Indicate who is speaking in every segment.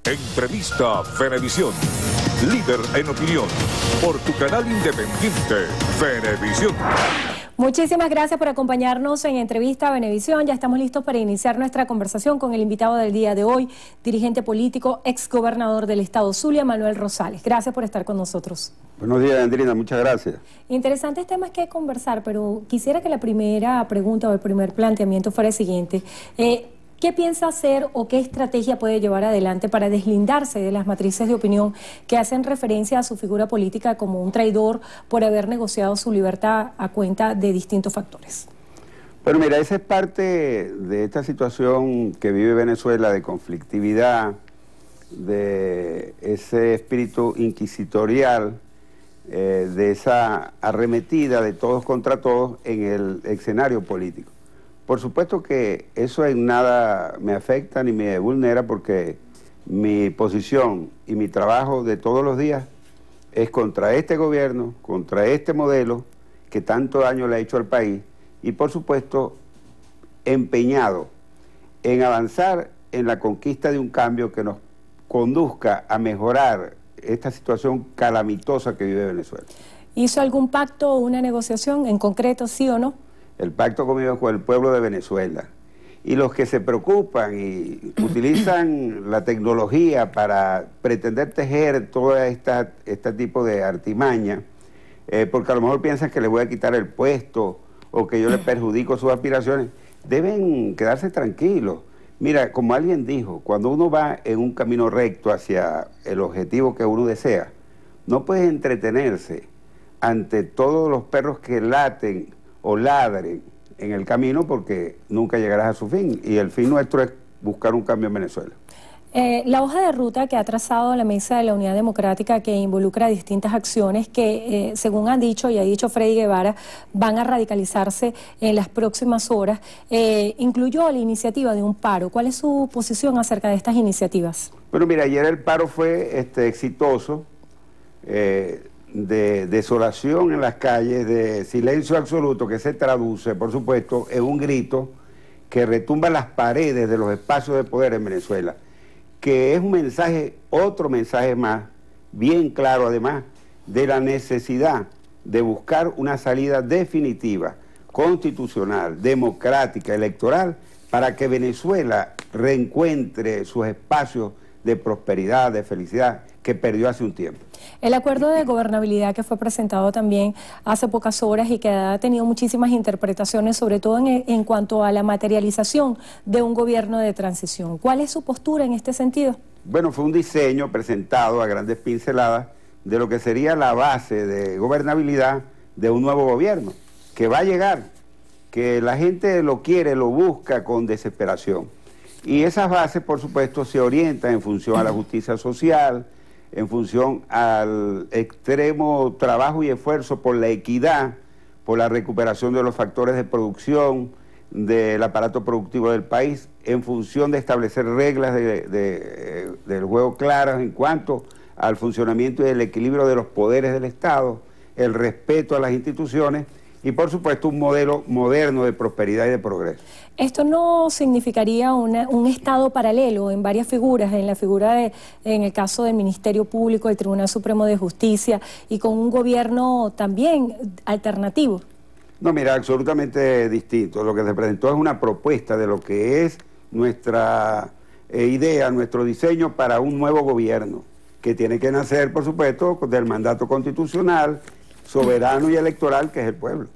Speaker 1: Entrevista Venevisión. Líder en opinión. Por tu canal independiente, Venevisión.
Speaker 2: Muchísimas gracias por acompañarnos en Entrevista Venevisión. Ya estamos listos para iniciar nuestra conversación con el invitado del día de hoy, dirigente político, exgobernador del estado Zulia, Manuel Rosales. Gracias por estar con nosotros.
Speaker 3: Buenos días, Andrina, muchas gracias.
Speaker 2: Interesantes temas que conversar, pero quisiera que la primera pregunta o el primer planteamiento fuera el siguiente. ¿Qué piensa hacer o qué estrategia puede llevar adelante para deslindarse de las matrices de opinión que hacen referencia a su figura política como un traidor por haber negociado su libertad a cuenta de distintos factores?
Speaker 3: Bueno, mira, esa es parte de esta situación que vive Venezuela de conflictividad, de ese espíritu inquisitorial, de esa arremetida de todos contra todos en el escenario político. Por supuesto que eso en nada me afecta ni me vulnera, porque mi posición y mi trabajo de todos los días es contra este gobierno, contra este modelo que tanto daño le ha hecho al país, y por supuesto empeñado en avanzar en la conquista de un cambio que nos conduzca a mejorar esta situación calamitosa que vive Venezuela.
Speaker 2: ¿Hizo algún pacto o una negociación en concreto, sí o no?
Speaker 3: El pacto conmigo con el pueblo de Venezuela. Y los que se preocupan y utilizan la tecnología para pretender tejer toda este tipo de artimaña, porque a lo mejor piensan que les voy a quitar el puesto o que yo les perjudico sus aspiraciones, deben quedarse tranquilos. Mira, como alguien dijo, cuando uno va en un camino recto hacia el objetivo que uno desea, no puedes entretenerse ante todos los perros que laten o ladren en el camino, porque nunca llegarás a su fin, y el fin nuestro es buscar un cambio en Venezuela.
Speaker 2: La hoja de ruta que ha trazado la Mesa de la Unidad Democrática, que involucra distintas acciones que, según han dicho y ha dicho Freddy Guevara, van a radicalizarse en las próximas horas, incluyó la iniciativa de un paro. ¿Cuál es su posición acerca de estas iniciativas? Bueno,
Speaker 3: mira, ayer el paro fue exitoso, de desolación en las calles, de silencio absoluto, que se traduce, por supuesto, en un grito que retumba en las paredes de los espacios de poder en Venezuela, que es un mensaje, otro mensaje más, bien claro además, de la necesidad de buscar una salida definitiva, constitucional, democrática, electoral, para que Venezuela reencuentre sus espacios de prosperidad, de felicidad, que perdió hace un tiempo.
Speaker 2: El acuerdo de gobernabilidad que fue presentado también hace pocas horas y que ha tenido muchísimas interpretaciones, sobre todo en cuanto a la materialización de un gobierno de transición. ¿Cuál es su postura en este sentido?
Speaker 3: Bueno, fue un diseño presentado a grandes pinceladas de lo que sería la base de gobernabilidad de un nuevo gobierno, que va a llegar, que la gente lo quiere, lo busca con desesperación. Y esas bases, por supuesto, se orientan en función a la justicia social, en función al extremo trabajo y esfuerzo por la equidad, por la recuperación de los factores de producción, del aparato productivo del país, en función de establecer reglas del juego claras en cuanto al funcionamiento y el equilibrio de los poderes del Estado, el respeto a las instituciones y, por supuesto, un modelo moderno de prosperidad y de progreso.
Speaker 2: ¿Esto no significaría un Estado paralelo en varias figuras, en la figura en el caso del Ministerio Público, del Tribunal Supremo de Justicia, y con un gobierno también alternativo?
Speaker 3: No, mira, absolutamente distinto. Lo que se presentó es una propuesta de lo que es nuestra idea, nuestro diseño para un nuevo gobierno, que tiene que nacer, por supuesto, del mandato constitucional, soberano y electoral, que es el pueblo.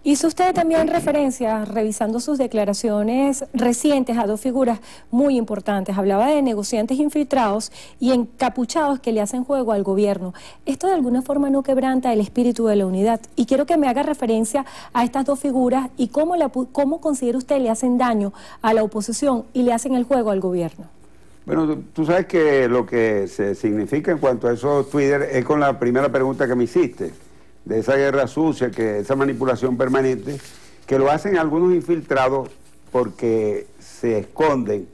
Speaker 2: Hizo usted también referencia, revisando sus declaraciones recientes, a dos figuras muy importantes. Hablaba de negociantes infiltrados y encapuchados que le hacen juego al gobierno. Esto de alguna forma no quebranta el espíritu de la unidad. Y quiero que me haga referencia a estas dos figuras y cómo considera usted le hacen daño a la oposición y le hacen el juego al gobierno.
Speaker 3: Bueno, tú sabes que lo que se significa en cuanto a eso, Twitter, es con la primera pregunta que me hiciste, de esa guerra sucia, que esa manipulación permanente, que lo hacen algunos infiltrados porque se esconden.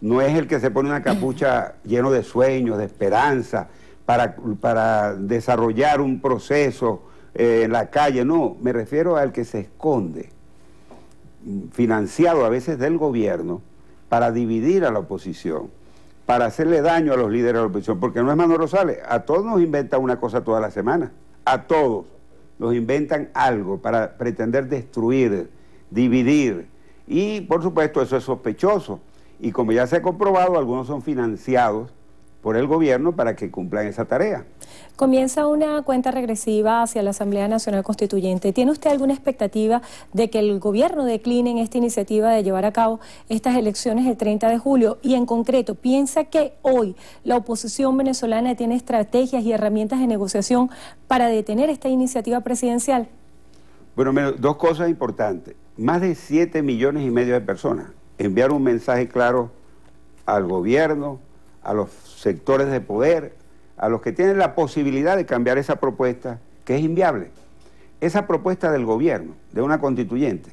Speaker 3: No es el que se pone una capucha lleno de sueños, de esperanza, para desarrollar un proceso en la calle, no, me refiero al que se esconde, financiado a veces del gobierno, para dividir a la oposición. para hacerle daño a los líderes de la oposición, porque no es Manuel Rosales, a todos nos inventan una cosa toda la semana, a todos nos inventan algo para pretender destruir, dividir, y por supuesto eso es sospechoso, y como ya se ha comprobado, algunos son financiados por el gobierno para que cumplan esa tarea.
Speaker 2: Comienza una cuenta regresiva hacia la Asamblea Nacional Constituyente. ¿Tiene usted alguna expectativa de que el gobierno decline en esta iniciativa de llevar a cabo estas elecciones el 30 de julio? Y en concreto, ¿piensa que hoy la oposición venezolana tiene estrategias y herramientas de negociación para detener esta iniciativa presidencial?
Speaker 3: Bueno, dos cosas importantes. Más de 7,5 millones de personas enviaron un mensaje claro al gobierno, a los sectores de poder, a los que tienen la posibilidad de cambiar esa propuesta, que es inviable. Esa propuesta del gobierno, de una constituyente,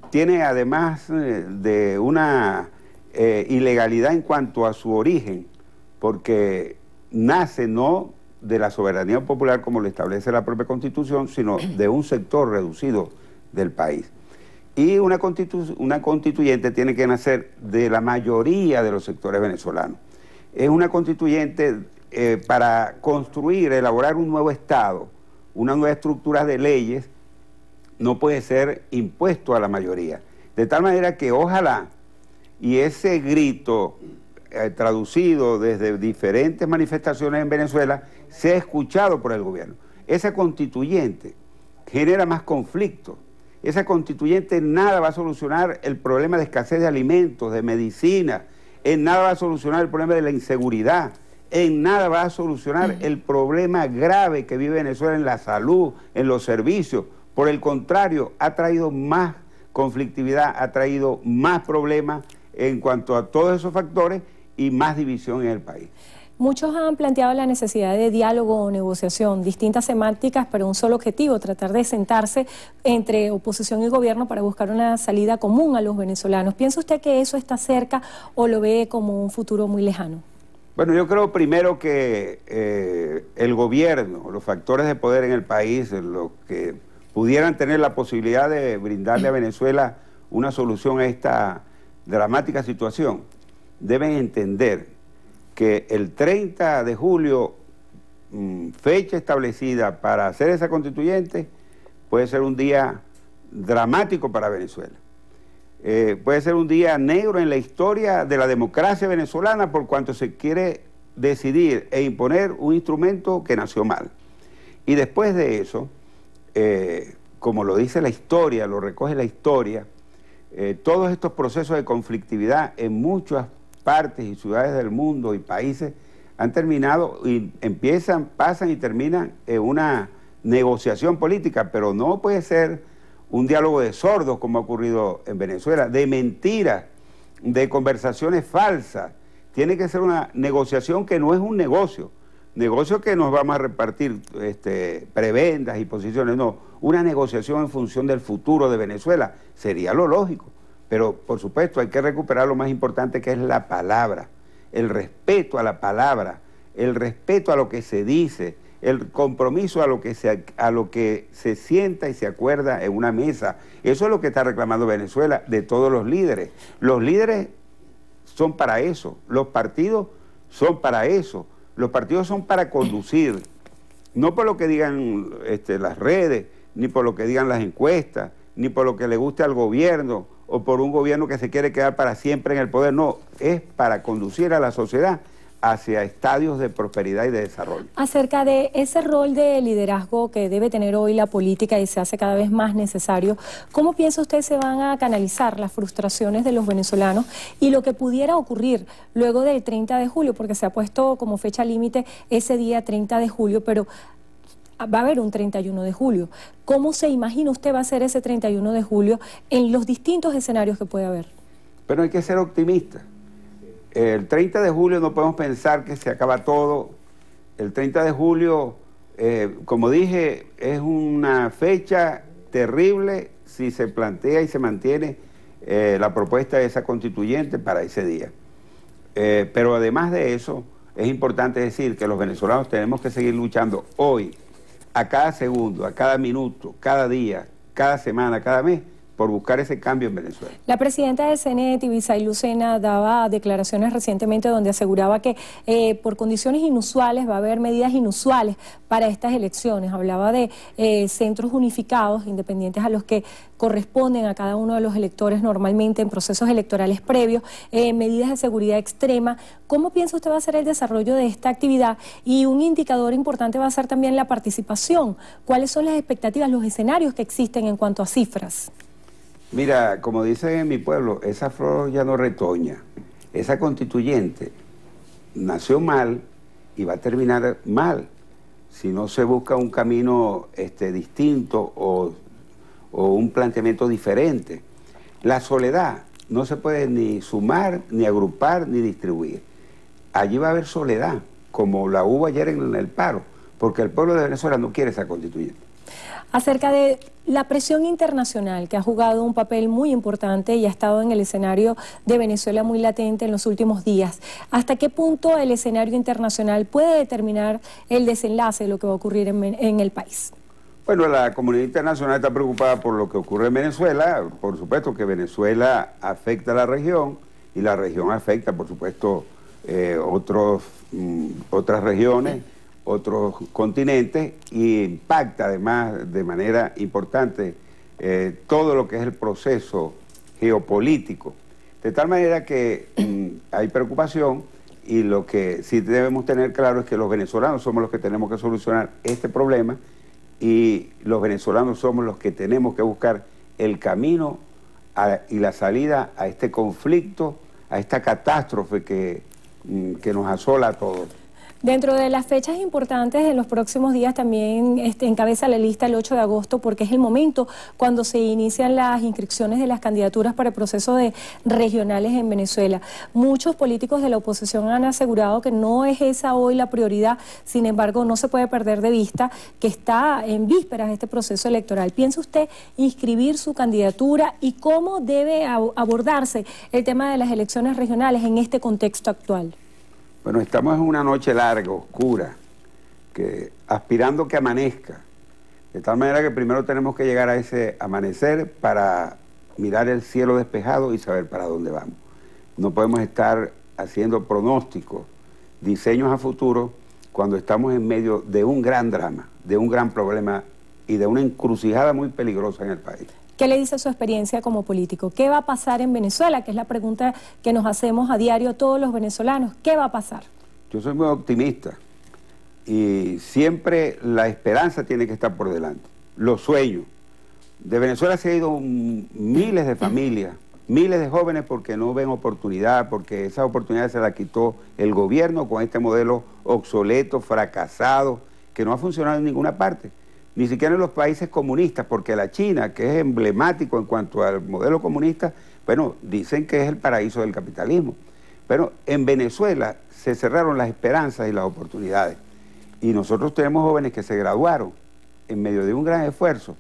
Speaker 3: tiene además de una ilegalidad en cuanto a su origen, porque nace no de la soberanía popular como lo establece la propia Constitución, sino de un sector reducido del país. Y una constituyente tiene que nacer de la mayoría de los sectores venezolanos. Es una constituyente para construir, elaborar un nuevo Estado, una nueva estructura de leyes, no puede ser impuesto a la mayoría. De tal manera que ojalá, y ese grito traducido desde diferentes manifestaciones en Venezuela, sea escuchado por el gobierno. Esa constituyente genera más conflictos. Esa constituyente en nada va a solucionar el problema de escasez de alimentos, de medicina, en nada va a solucionar el problema de la inseguridad, en nada va a solucionar el problema grave que vive Venezuela en la salud, en los servicios. Por el contrario, ha traído más conflictividad, ha traído más problemas en cuanto a todos esos factores y más división en el país.
Speaker 2: Muchos han planteado la necesidad de diálogo o negociación, distintas semánticas, pero un solo objetivo, tratar de sentarse entre oposición y gobierno para buscar una salida común a los venezolanos. ¿Piensa usted que eso está cerca o lo ve como un futuro muy lejano?
Speaker 3: Bueno, yo creo primero que el gobierno, los factores de poder en el país, los que pudieran tener la posibilidad de brindarle a Venezuela una solución a esta dramática situación, deben entender que el 30 de julio, fecha establecida para hacer esa constituyente, puede ser un día dramático para Venezuela. Puede ser un día negro en la historia de la democracia venezolana por cuanto se quiere decidir e imponer un instrumento que nació mal. Y después de eso, como lo dice la historia, lo recoge la historia, todos estos procesos de conflictividad en muchas partes y ciudades del mundo y países han terminado y empiezan, pasan y terminan en una negociación política, pero no puede ser un diálogo de sordos como ha ocurrido en Venezuela, de mentiras, de conversaciones falsas. Tiene que ser una negociación que no es un negocio que nos vamos a repartir prebendas y posiciones, no, una negociación en función del futuro de Venezuela, sería lo lógico. Pero, por supuesto, hay que recuperar lo más importante, que es la palabra, el respeto a la palabra, el respeto a lo que se dice, el compromiso a lo que se sienta y se acuerda en una mesa. Eso es lo que está reclamando Venezuela de todos los líderes. Los líderes son para eso, los partidos son para eso, los partidos son para conducir, no por lo que digan las redes, ni por lo que digan las encuestas, ni por lo que le guste al gobierno, o por un gobierno que se quiere quedar para siempre en el poder, no, es para conducir a la sociedad hacia estadios de prosperidad y de desarrollo.
Speaker 2: Acerca de ese rol de liderazgo que debe tener hoy la política y se hace cada vez más necesario, ¿cómo piensa usted se van a canalizar las frustraciones de los venezolanos y lo que pudiera ocurrir luego del 30 de julio? Porque se ha puesto como fecha límite ese día 30 de julio, pero va a haber un 31 de julio. ¿Cómo se imagina usted va a ser ese 31 de julio en los distintos escenarios que puede haber?
Speaker 3: Pero hay que ser optimistas. El 30 de julio no podemos pensar que se acaba todo. El 30 de julio, como dije, es una fecha terrible si se plantea y se mantiene la propuesta de esa constituyente para ese día. Pero además de eso, es importante decir que los venezolanos tenemos que seguir luchando hoy, a cada segundo, a cada minuto, cada día, cada semana, cada mes, por buscar ese cambio en Venezuela.
Speaker 2: La presidenta del CNE, Tibisay Lucena, daba declaraciones recientemente donde aseguraba que por condiciones inusuales va a haber medidas inusuales para estas elecciones. Hablaba de centros unificados, independientes a los que corresponden a cada uno de los electores normalmente en procesos electorales previos, medidas de seguridad extrema. ¿Cómo piensa usted va a ser el desarrollo de esta actividad? Y un indicador importante va a ser también la participación. ¿Cuáles son las expectativas, los escenarios que existen en cuanto a cifras?
Speaker 3: Mira, como dicen en mi pueblo, esa flor ya no retoña. Esa constituyente nació mal y va a terminar mal si no se busca un camino distinto o un planteamiento diferente. La soledad no se puede ni sumar, ni agrupar, ni distribuir. Allí va a haber soledad, como la hubo ayer en el paro, porque el pueblo de Venezuela no quiere esa constituyente.
Speaker 2: Acerca de la presión internacional que ha jugado un papel muy importante y ha estado en el escenario de Venezuela muy latente en los últimos días, ¿hasta qué punto el escenario internacional puede determinar el desenlace de lo que va a ocurrir en el país?
Speaker 3: Bueno, la comunidad internacional está preocupada por lo que ocurre en Venezuela. Por supuesto que Venezuela afecta a la región y la región afecta, por supuesto, otras regiones, otros continentes, y impacta además de manera importante todo lo que es el proceso geopolítico. De tal manera que hay preocupación, y lo que sí debemos tener claro es que los venezolanos somos los que tenemos que solucionar este problema, y los venezolanos somos los que tenemos que buscar el camino y la salida a este conflicto, a esta catástrofe que nos asola a todos.
Speaker 2: Dentro de las fechas importantes, en los próximos días también encabeza la lista el 8 de agosto, porque es el momento cuando se inician las inscripciones de las candidaturas para el proceso de regionales en Venezuela. Muchos políticos de la oposición han asegurado que no es esa hoy la prioridad, sin embargo no se puede perder de vista que está en vísperas de este proceso electoral. ¿Piensa usted inscribir su candidatura y cómo debe abordarse el tema de las elecciones regionales en este contexto actual?
Speaker 3: Bueno, estamos en una noche larga, oscura, aspirando que amanezca. De tal manera que primero tenemos que llegar a ese amanecer para mirar el cielo despejado y saber para dónde vamos. No podemos estar haciendo pronósticos, diseños a futuro, cuando estamos en medio de un gran drama, de un gran problema y de una encrucijada muy peligrosa en el país.
Speaker 2: ¿Qué le dice su experiencia como político? ¿Qué va a pasar en Venezuela? Que es la pregunta que nos hacemos a diario todos los venezolanos. ¿Qué va a pasar?
Speaker 3: Yo soy muy optimista y siempre la esperanza tiene que estar por delante. Los sueños. De Venezuela se han ido miles de familias, miles de jóvenes porque no ven oportunidad, porque esa oportunidad se la quitó el gobierno con este modelo obsoleto, fracasado, que no ha funcionado en ninguna parte. Ni siquiera en los países comunistas, porque la China, que es emblemático en cuanto al modelo comunista, bueno, dicen que es el paraíso del capitalismo. Pero en Venezuela se cerraron las esperanzas y las oportunidades. Y nosotros tenemos jóvenes que se graduaron en medio de un gran esfuerzo.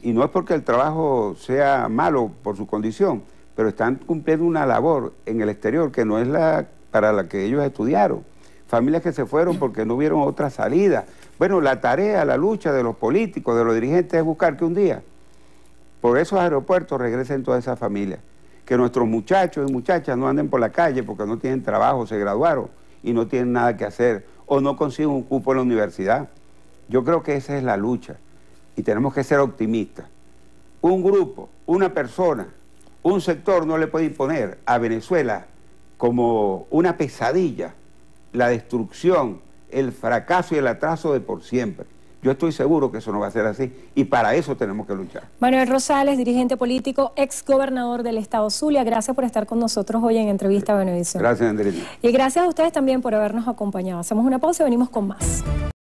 Speaker 3: Y no es porque el trabajo sea malo por su condición, pero están cumpliendo una labor en el exterior que no es para la que ellos estudiaron. Familias que se fueron porque no vieron otra salida. Bueno, la tarea, la lucha de los políticos, de los dirigentes es buscar que un día por esos aeropuertos regresen todas esas familias. Que nuestros muchachos y muchachas no anden por la calle porque no tienen trabajo, se graduaron y no tienen nada que hacer o no consiguen un cupo en la universidad. Yo creo que esa es la lucha y tenemos que ser optimistas. Un grupo, una persona, un sector no le puede imponer a Venezuela como una pesadilla la destrucción, el fracaso y el atraso de por siempre. Yo estoy seguro que eso no va a ser así y para eso tenemos que luchar.
Speaker 2: Manuel Rosales, dirigente político, ex gobernador del estado Zulia, gracias por estar con nosotros hoy en Entrevista a Venevisión.
Speaker 3: Gracias, Andrés.
Speaker 2: Y gracias a ustedes también por habernos acompañado. Hacemos una pausa y venimos con más.